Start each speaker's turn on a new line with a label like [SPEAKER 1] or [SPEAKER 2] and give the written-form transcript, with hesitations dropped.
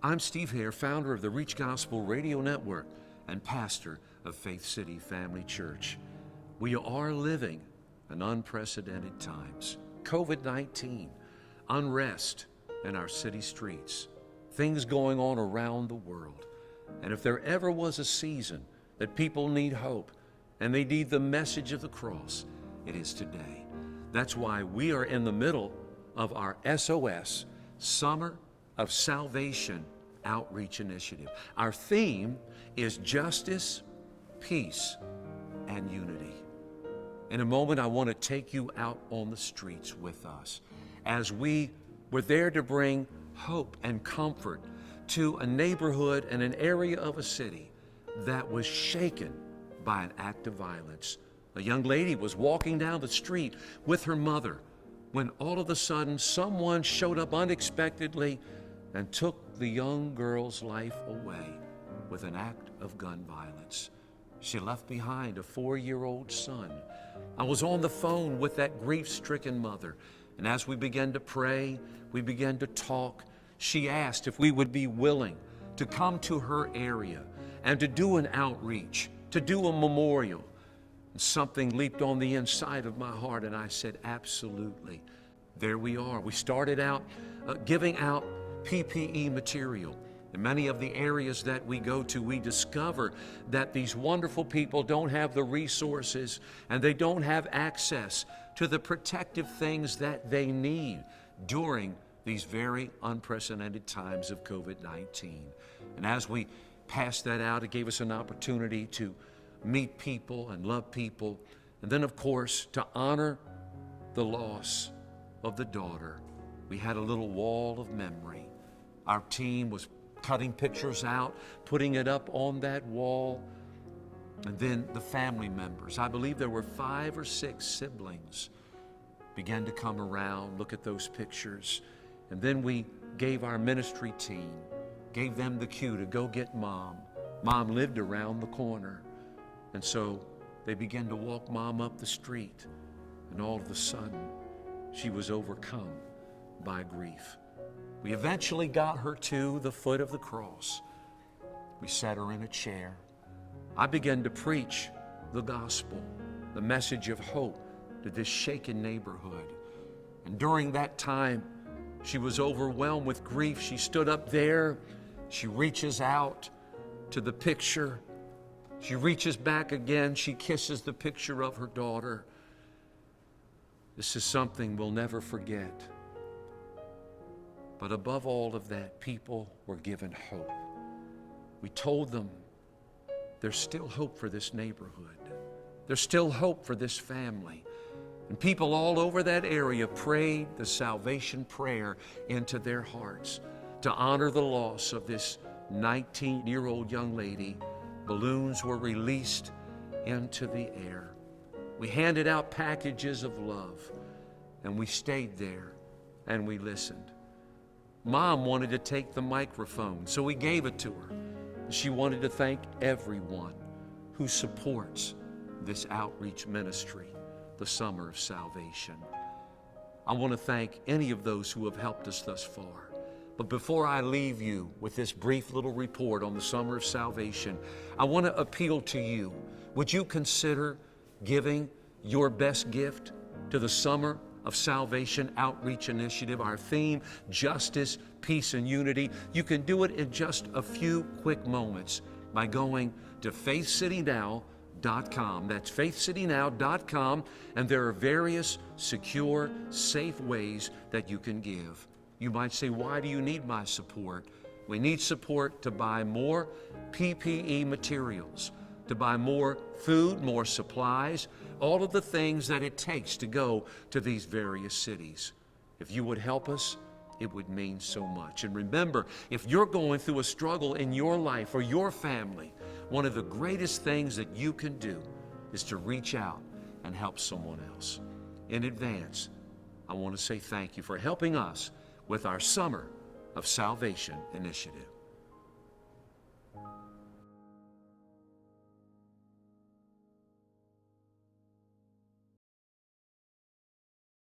[SPEAKER 1] I'm Steve Hare, founder of the Reach Gospel Radio Network and pastor of Faith City Family Church. We are living in unprecedented times. COVID-19, unrest in our city streets, things going on around the world. And if there ever was a season that people need hope and they need the message of the cross, it is today. That's why we are in the middle of our S.O.S. Summer of Salvation Outreach Initiative. Our theme is Justice, Peace, and Unity. In a moment, I want to take you out on the streets with us as we were there to bring hope and comfort to a neighborhood and an area of a city that was shaken by an act of violence. A young lady was walking down the street with her mother when all of a sudden someone showed up unexpectedly and took the young girl's life away with an act of gun violence. She left behind a 4-year-old son. I was on the phone with that grief-stricken mother, and as we began to pray, we began to talk. She asked if we would be willing to come to her area and to do an outreach, to do a memorial. And something leaped on the inside of my heart, and I said, absolutely. There we are. We started out giving out PPE material. In many of the areas that we go to, we discover that these wonderful people don't have the resources and they don't have access to the protective things that they need during these very unprecedented times of COVID-19. And as we passed that out, it gave us an opportunity to meet people and love people. And then, of course, to honor the loss of the daughter. We had a little wall of memory. Our team was cutting pictures out, putting it up on that wall. And then the family members, I believe there were 5 or 6 siblings, began to come around, look at those pictures. And then we gave our ministry team, gave them the cue to go get Mom. Mom lived around the corner. And so they began to walk Mom up the street. And all of a sudden, she was overcome by grief. We eventually got her to the foot of the cross. We sat her in a chair. I began to preach the gospel, the message of hope to this shaken neighborhood. And during that time, she was overwhelmed with grief. She stood up there. She reaches out to the picture. She reaches back again. She kisses the picture of her daughter. This is something we'll never forget. But above all of that, people were given hope. We told them there's still hope for this neighborhood. There's still hope for this family. And people all over that area prayed the salvation prayer into their hearts to honor the loss of this 19-year-old young lady. Balloons were released into the air. We handed out packages of love, and we stayed there and we listened. Mom wanted to take the microphone, so we gave it to her. She wanted to thank everyone who supports this outreach ministry, the Summer of Salvation. I want to thank any of those who have helped us thus far. But before I leave you with this brief little report on the Summer of Salvation, I want to appeal to you. Would you consider giving your best gift to the Summer of Salvation Outreach Initiative? Our theme, Justice, Peace, and Unity. You can do it in just a few quick moments by going to faithcitynow.com. That's faithcitynow.com, and there are various secure, safe ways that you can give. You might say, why do you need my support? We need support to buy more PPE materials, to buy more food, more supplies, all of the things that it takes to go to these various cities. If you would help us, it would mean so much. And remember, if you're going through a struggle in your life or your family, one of the greatest things that you can do is to reach out and help someone else. In advance, I want to say thank you for helping us with our Summer of Salvation initiative.